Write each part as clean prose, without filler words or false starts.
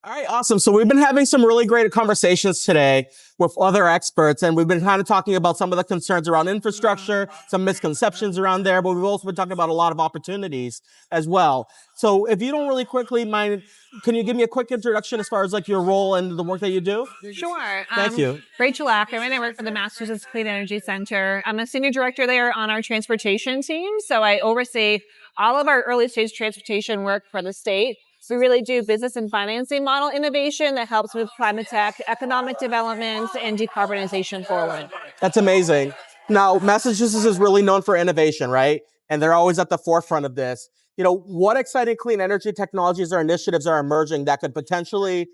All right, awesome. So we've been having some really great conversations today with other experts, and we've been kind of talking about some of the concerns around infrastructure, some misconceptions around there, but we've also been talking about a lot of opportunities as well. So if you don't really quickly mind, can you give me a quick introduction as far as like your role and the work that you do? Sure. Thank you. Rachel Ackerman. I work for the Massachusetts Clean Energy Center. I'm a senior director there on our transportation team. So I oversee all of our early stage transportation work for the state. We really do business and financing model innovation that helps with climate tech, economic development, and decarbonization forward. That's amazing. Now, Massachusetts is really known for innovation, right? And they're always at the forefront of this. You know, what exciting clean energy technologies or initiatives are emerging that could potentially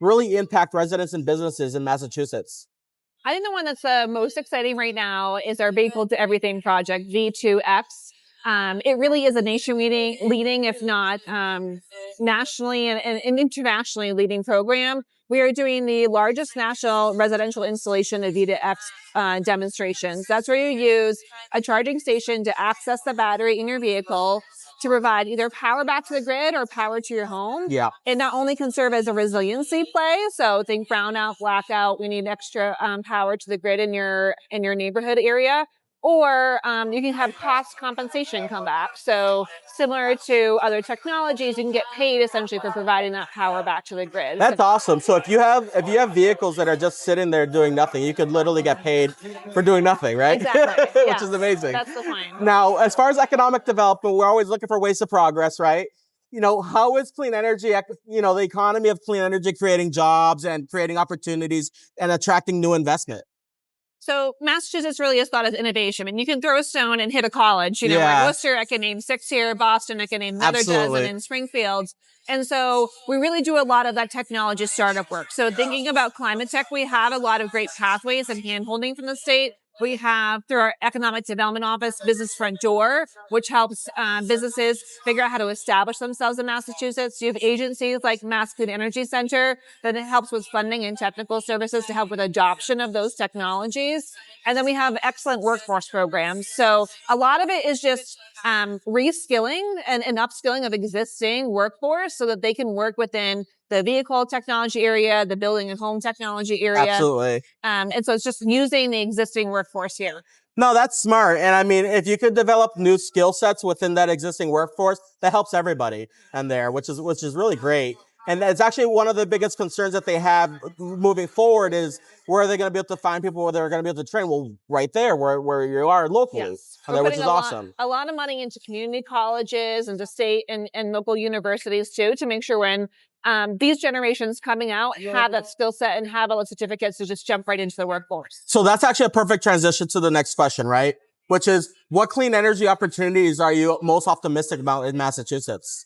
really impact residents and businesses in Massachusetts? I think the one that's the most exciting right now is our Vehicle to Everything project, V2X. It really is a nation leading, if not nationally and internationally leading program. We are doing the largest national residential installation of V2X demonstrations. That's where you use a charging station to access the battery in your vehicle to provide either power back to the grid or power to your home. Yeah. It not only can serve as a resiliency play, so think brownout, blackout, we need extra power to the grid in your neighborhood area, or you can have cost compensation come back. So similar to other technologies, you can get paid essentially for providing that power back to the grid. That's awesome. So if you have vehicles that are just sitting there doing nothing, you could literally get paid for doing nothing, right? Exactly. Which is amazing. That's the point. Now, as far as economic development, we're always looking for ways to progress, right? You know, how is clean energy, the economy of clean energy creating jobs and creating opportunities and attracting new investment? So Massachusetts really is thought as innovation. And you can throw a stone and hit a college. You know, like Worcester, I can name 6 here. Boston, I can name another dozen in Springfield. And so we really do a lot of that technology startup work. So thinking about climate tech, we have a lot of great pathways and hand-holding from the state. We have, through our Economic Development Office, Business Front Door, which helps businesses figure out how to establish themselves in Massachusetts. You have agencies like Mass Clean Energy Center that helps with funding and technical services to help with adoption of those technologies. And then we have excellent workforce programs. So a lot of it is just reskilling and upskilling of existing workforce so that they can work within the vehicle technology area, the building and home technology area. Absolutely. And so it's just using the existing workforce here. No, that's smart. And I mean, if you could develop new skill sets within that existing workforce, that helps everybody in there, which is really great. And it's actually one of the biggest concerns that they have moving forward is where are they going to be able to find people where they're going to be able to train? Well, right there where you are locally, yes. which is awesome. A lot of money into community colleges and to state and local universities too, to make sure when these generations coming out have that skill set and have all the certificates to just jump right into the workforce. So that's actually a perfect transition to the next question, right? Which is, what clean energy opportunities are you most optimistic about in Massachusetts?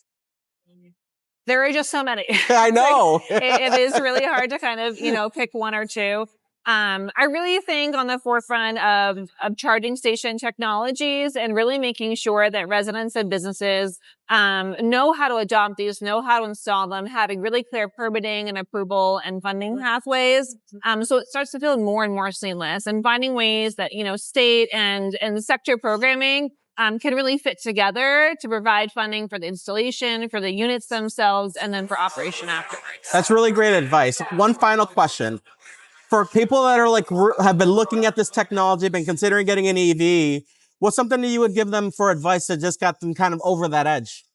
There are just so many. I know. It is really hard to kind of, pick one or two. I really think on the forefront of charging station technologies and really making sure that residents and businesses know how to adopt these, know how to install them, having really clear permitting and approval and funding pathways. So it starts to feel more and more seamless, and finding ways that, state and sector programming can really fit together to provide funding for the installation, for the units themselves, and then for operation afterwards. That's really great advice. One final question. For people that are have been looking at this technology, been considering getting an EV, what's something that you would give them for advice that just got them kind of over that edge?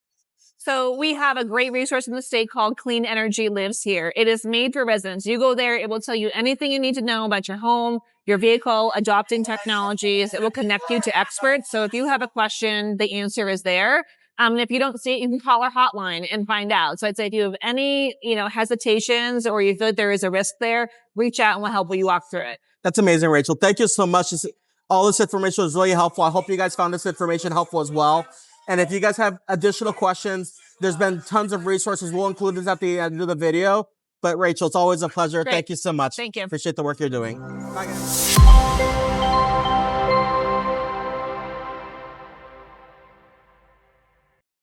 So we have a great resource in the state called Clean Energy Lives Here. It is made for residents. You go there, it will tell you anything you need to know about your home, your vehicle, adopting technologies. It will connect you to experts. So if you have a question, the answer is there. And if you don't see it, you can call our hotline and find out. So I'd say if you have any, hesitations or you feel like there is a risk there, reach out and we'll help you walk through it. That's amazing, Rachel. Thank you so much. All this information was really helpful. I hope you guys found this information helpful as well. And if you guys have additional questions, there's been tons of resources. We'll include this at the end of the video. But Rachel, it's always a pleasure. Great. Thank you so much. Thank you. Appreciate the work you're doing. Bye, guys.